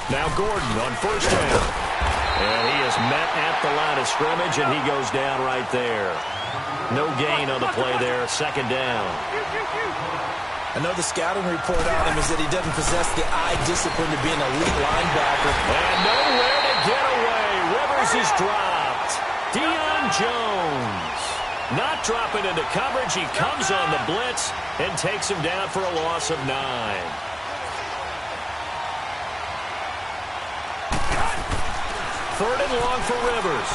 Now Gordon on first down. And he is met at the line of scrimmage, and he goes down right there. No gain on the play there, second down. I know the scouting report on him is that he doesn't possess the eye discipline to be an elite linebacker. And nowhere to get away. Rivers is dropped. Deion Jones not dropping into coverage. He comes on the blitz and takes him down for a loss of 9. Third and long for Rivers.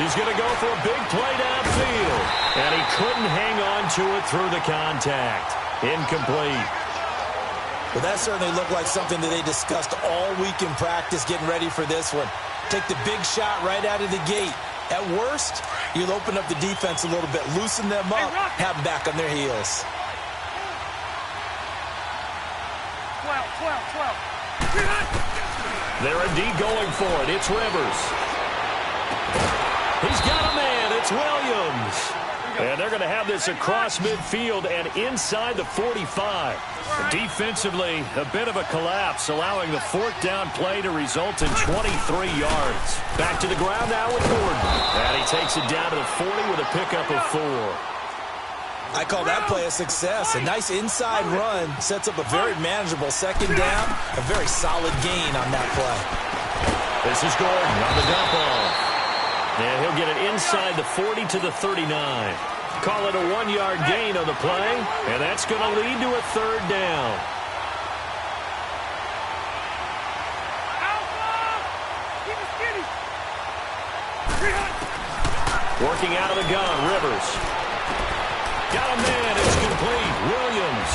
He's going to go for a big play downfield. And he couldn't hang on to it through the contact. Incomplete. Well, that certainly looked like something that they discussed all week in practice getting ready for this one. Take the big shot right out of the gate. At worst, you'll open up the defense a little bit, loosen them up, have them back on their heels. 12. They're indeed going for it. It's Rivers. He's got a man. It's Williams. And they're going to have this across midfield and inside the 45. Defensively, a bit of a collapse, allowing the fourth down play to result in 23 yards. Back to the ground now with Gordon. And he takes it down to the 40 with a pickup of 4. I call that play a success. A nice inside run sets up a very manageable second down. A very solid gain on that play. This is Gordon on the dump off. And he'll get it inside the 40 to the 39. Call it a 1-yard gain on the play. And that's going to lead to a third down. Working out of the gun, Rivers. Got a man, it's complete. Williams.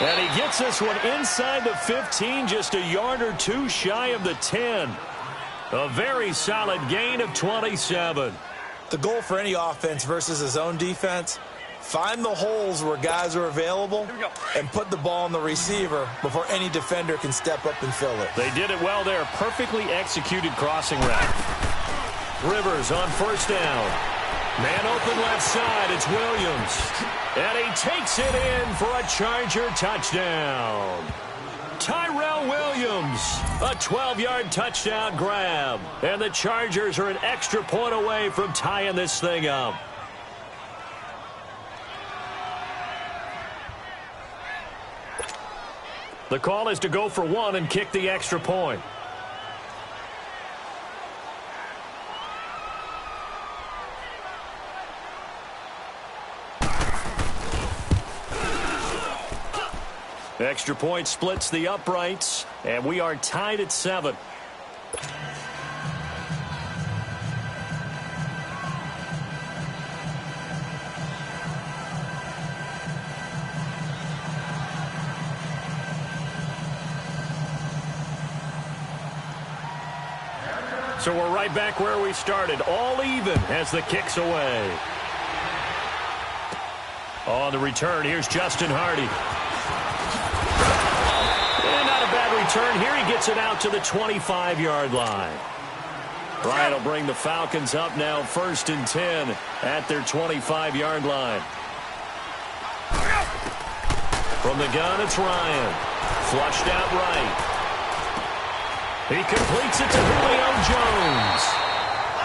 And he gets this one inside the 15, just a yard or two shy of the 10. A very solid gain of 27. The goal for any offense versus his own defense, find the holes where guys are available and put the ball on the receiver before any defender can step up and fill it. They did it well there. Perfectly executed crossing route. Rivers on first down. Man open left side, it's Williams. And he takes it in for a Charger touchdown. Tyrell Williams, a 12-yard touchdown grab. And the Chargers are an extra point away from tying this thing up. The call is to go for 1 and kick the extra point. Extra point splits the uprights, and we are tied at 7. So we're right back where we started, all even as the kick's away. On the return, here's Justin Hardy. And not a bad return here. He gets it out to the 25-yard line. Bryant will bring the Falcons up now 1st and 10 at their 25-yard line. From the gun, it's Ryan. Flushed out right. He completes it to Julio Jones.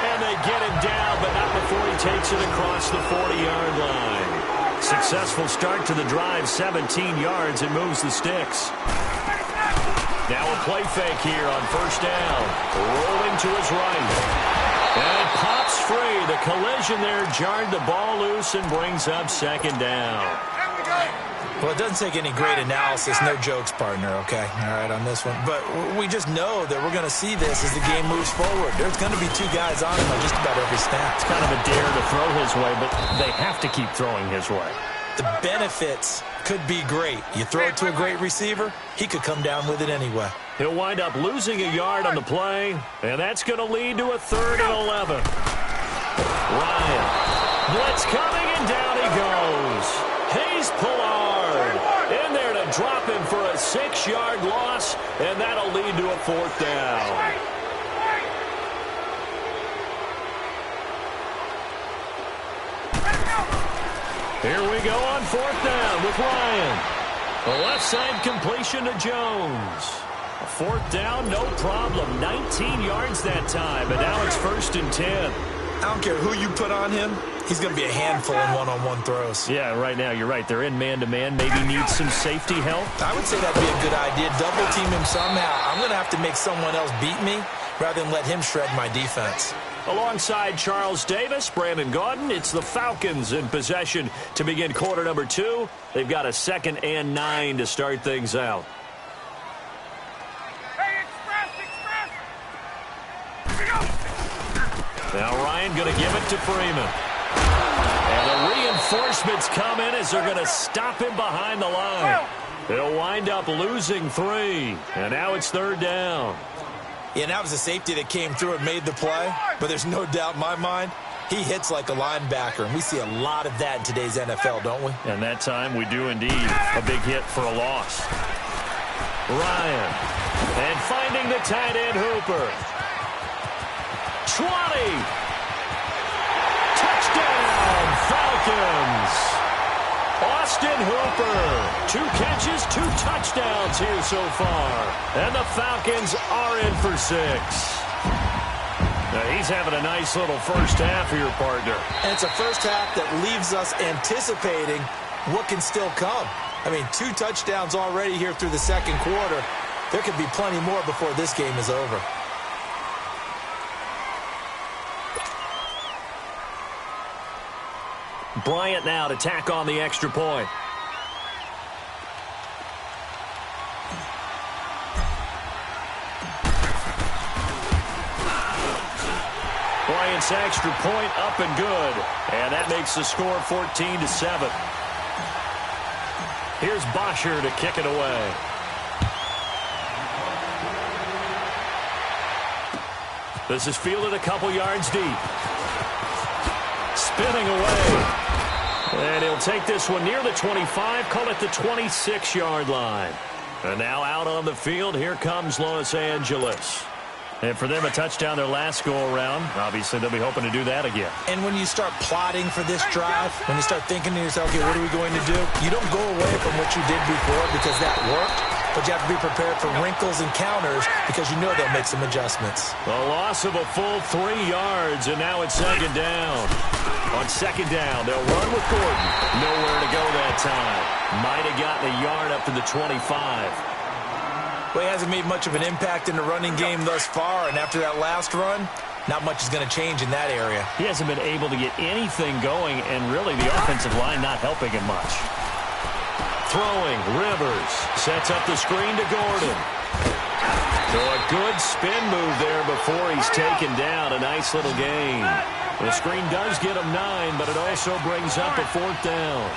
And they get him down, but not before he takes it across the 40-yard line. Successful start to the drive, 17 yards, and moves the sticks. Now a play fake here on first down. Rolling to his right. And pops free. The collision there jarred the ball loose and brings up second down. Well, it doesn't take any great analysis, no jokes, partner, okay? All right, on this one. But we just know that we're going to see this as the game moves forward. There's going to be 2 guys on him on just about every snap. It's kind of a dare to throw his way, but they have to keep throwing his way. The benefits could be great. You throw it to a great receiver, he could come down with it anyway. He'll wind up losing a yard on the play, and that's going to lead to a 3rd and 11. Ryan. Blitz coming, and down he goes. Hayes Pollard in there to drop him for a 6-yard loss, and that'll lead to a 4th down. Here we go on 4th down with Ryan. A left side completion to Jones. Fourth down, no problem. 19 yards that time, but now it's 1st and 10. I don't care who you put on him. He's going to be a handful in one-on-one throws. Yeah, right now, you're right. They're in man-to-man. Maybe need some safety help. I would say that'd be a good idea. Double team him somehow. I'm going to have to make someone else beat me rather than let him shred my defense. Alongside Charles Davis, Brandon Gaudin, it's the Falcons in possession to begin quarter number 2. They've got a 2nd and 9 to start things out. Now Ryan going to give it to Freeman. And the reinforcements come in as they're going to stop him behind the line. They'll wind up losing 3. And now it's 3rd down. Yeah, and that was a safety that came through and made the play. But there's no doubt in my mind, he hits like a linebacker. And we see a lot of that in today's NFL, don't we? And that time we do indeed. A big hit for a loss. Ryan. And finding the tight end Hooper. 20. Touchdown, Falcons. Austin Hooper. 2 catches, 2 touchdowns here so far. And the Falcons are in for 6. Now he's having a nice little first half here, partner. And it's a first half that leaves us anticipating what can still come. I mean, 2 touchdowns already here through the 2nd quarter. There could be plenty more before this game is over. Bryant now to tack on the extra point. Bryant's extra point up and good. And that makes the score 14-7. Here's Bosher to kick it away. This is fielded a couple yards deep. Spinning away. And he'll take this one near the 25, call it the 26-yard line. And now out on the field, here comes Los Angeles. And for them, a touchdown their last go-around. Obviously, they'll be hoping to do that again. And when you start plotting for this drive, when you start thinking to yourself, okay, what are we going to do? You don't go away from what you did before because that worked. But you have to be prepared for wrinkles and counters because you know they'll make some adjustments. A loss of a full 3 yards, and now it's 2nd down. On 2nd down, they'll run with Gordon. Nowhere to go that time. Might have gotten a yard up to the 25. Well, he hasn't made much of an impact in the running game thus far, and after that last run, not much is going to change in that area. He hasn't been able to get anything going, and really the offensive line not helping him much. Throwing, Rivers sets up the screen to Gordon. So a good spin move there before he's taken down. A nice little gain. The screen does get him 9, but it also brings up a 4th down.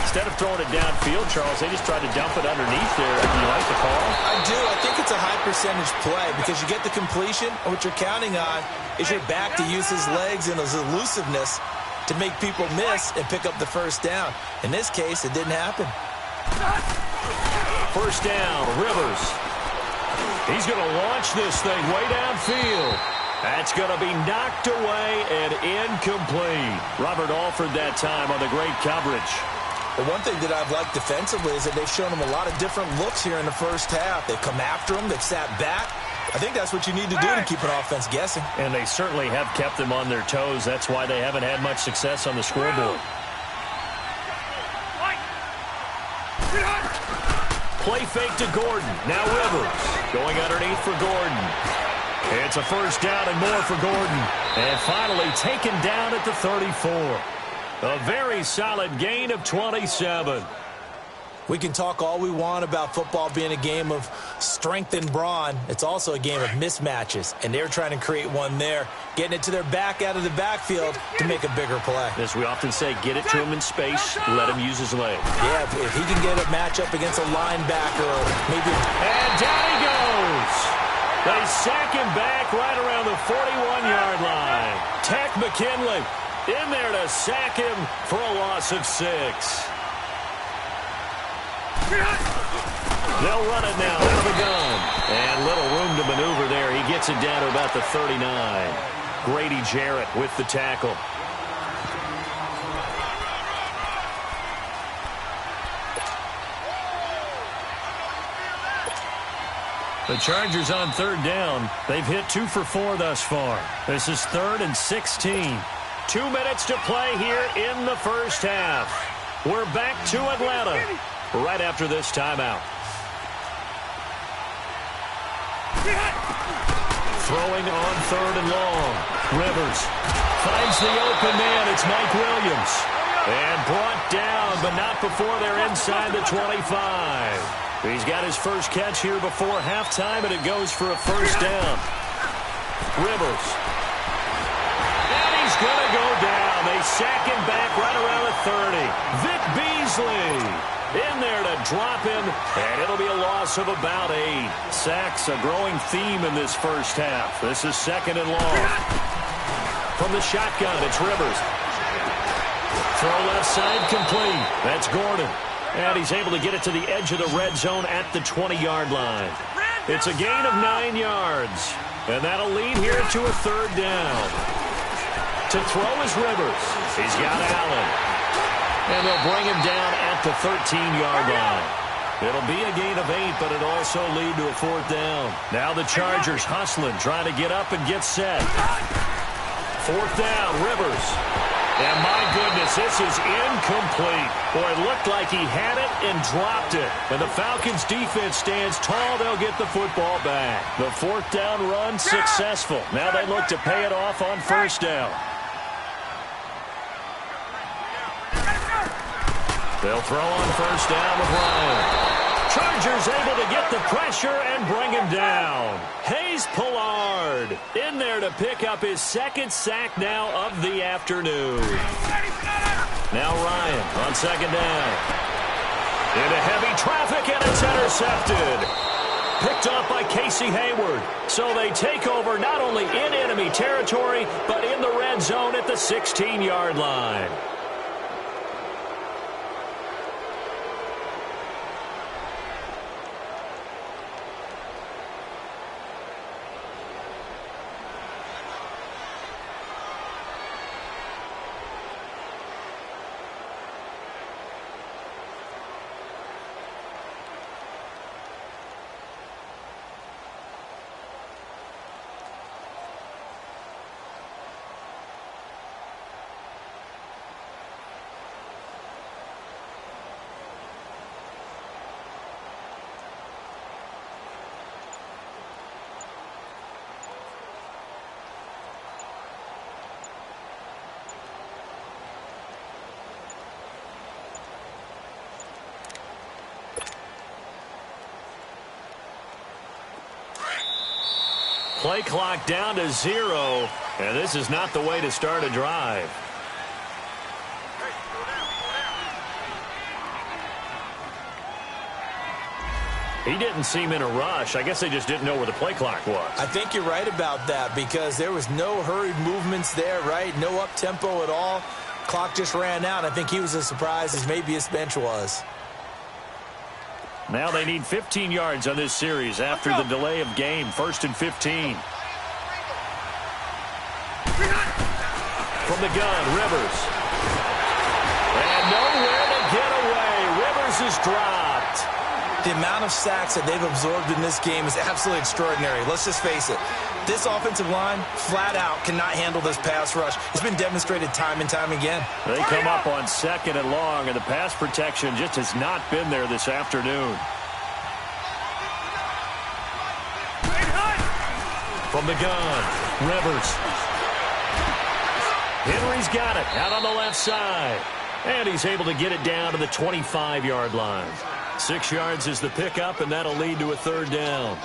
Instead of throwing it downfield, Charles, they just tried to dump it underneath there. Do you like the call? I do. I think it's a high percentage play because you get the completion, and what you're counting on is your back to use his legs and his elusiveness to make people miss and pick up the 1st down. In this case, it didn't happen. 1st down, Rivers. He's going to launch this thing way downfield. That's going to be knocked away and incomplete. Robert Alford that time on the great coverage. The one thing that I've liked defensively is that they've shown him a lot of different looks here in the first half. They've come after him. They've sat back. I think that's what you need to do to keep an offense guessing. And they certainly have kept them on their toes. That's why they haven't had much success on the scoreboard. Play fake to Gordon. Now Rivers going underneath for Gordon. It's a 1st down and more for Gordon. And finally taken down at the 34. A very solid gain of 27. We can talk all we want about football being a game of strength and brawn. It's also a game of mismatches, and they're trying to create one there, getting it to their back out of the backfield to make a bigger play. As we often say, get it to him in space, let him use his leg. Yeah, if he can get a matchup against a linebacker or maybe... And down he goes! They sack him back right around the 41-yard line. Tech McKinley in there to sack him for a loss of 6. They'll run it now out of the gun. And little room to maneuver there. He gets it down to about the 39. Grady Jarrett with the tackle. The Chargers on third down. They've hit 2 for 4 thus far. This is 3rd and 16. 2 minutes to play here in the first half. We're back to Atlanta right after this timeout. Throwing on 3rd and long. Rivers finds the open man. It's Mike Williams. And brought down, but not before they're inside the 25. He's got his first catch here before halftime, and it goes for a first down. Rivers. And he's going to go down. They sack him back right around the 30. Vic Beasley in there to drop him, and it'll be a loss of about 8. Sacks, a growing theme in this first half. This is 2nd and long. From the shotgun, it's Rivers. Throw left side complete. That's Gordon. And he's able to get it to the edge of the red zone at the 20-yard line. It's a gain of 9 yards. And that'll lead here to a 3rd down. To throw is Rivers. He's got Allen. And they'll bring him down at the 13-yard line. It'll be a gain of 8, but it'll also lead to a 4th down. Now the Chargers hustling, trying to get up and get set. 4th down, Rivers. And my goodness, this is incomplete. Boy, it looked like he had it and dropped it. And the Falcons' defense stands tall. They'll get the football back. The 4th down run successful. Now they look to pay it off on 1st down. They'll throw on 1st down with Ryan. Chargers able to get the pressure and bring him down. Hayes Pollard in there to pick up his 2nd sack now of the afternoon. Now Ryan on 2nd down. Into heavy traffic, and it's intercepted. Picked off by Casey Hayward. So they take over not only in enemy territory, but in the red zone at the 16-yard line. Play clock down to 0, and this is not the way to start a drive. He didn't seem in a rush. I guess they just didn't know where the play clock was. I think you're right about that because there was no hurried movements there, right? No up-tempo at all. Clock just ran out. I think he was as surprised as maybe his bench was. Now they need 15 yards on this series after the delay of game. 1st and 15. From the gun, Rivers. And nowhere to get away. Rivers is dropped. The amount of sacks that they've absorbed in this game is absolutely extraordinary. Let's just face it. This offensive line, flat out, cannot handle this pass rush. It's been demonstrated time and time again. They come up on 2nd and long, and the pass protection just has not been there this afternoon. From the gun, Rivers. Henry's got it out on the left side. And he's able to get it down to the 25-yard line. 6 yards is the pickup, and that'll lead to a 3rd down.